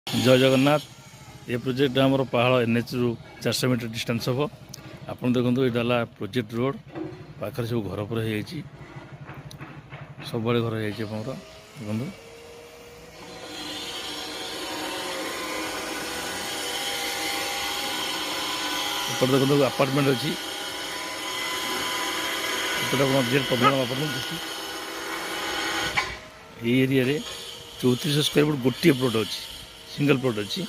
जय जगन्नाथ। ये प्रोजेक्ट आमर पहाड़ एनएच रु 400 मीटर डिस्टेंस हम। आप देखो ये प्रोजेक्ट रोड पाखे सब घर पर सब बड़े घर है देखो देखो अपार्टमेंट अच्छी प्रॉब्लम अपार्टमेंट ये एरिया 3400 स्क्वायर फुट गोटे प्लॉट अच्छी सिंगल प्लॉट अच्छी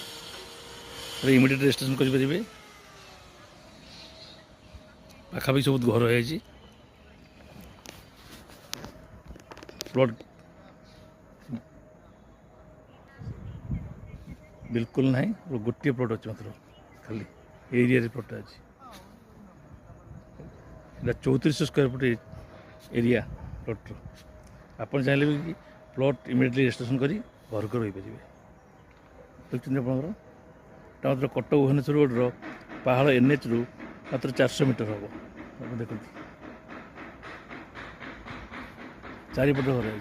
इमिडिएट रेजिस्ट्रेशन करेंगे। पाखापाखि सब घर है प्लॉट बिल्कुल ना गोटे प्लॉट अच्छे मात्र खाली एरिया प्लॉट अच्छी 3400 स्क्वायर फुट एरिया प्लॉट आप चाहिए भी प्लॉट इमिडिएटली रेजिस्ट्रेशन कर घर को रहीपर देखते आपंकर कटक भुवनेश्वर रोड्र पहाड़ एनएच रु मात्र 400 मीटर हम देखते चारिपट घर है।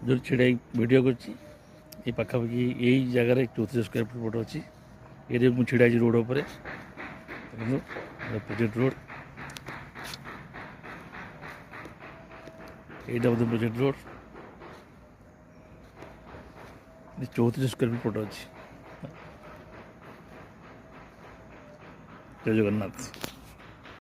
जो छिड़ा वीडियो कर पाखापाखि यही जगार 3400 स्क्वायर फुट प्लॉट अच्छी ये मुझे छिड़ा रोड पर प्रोजेक्ट रोड यहाँ project road 3400 square foot plot अच्छी। जय जगन्नाथ।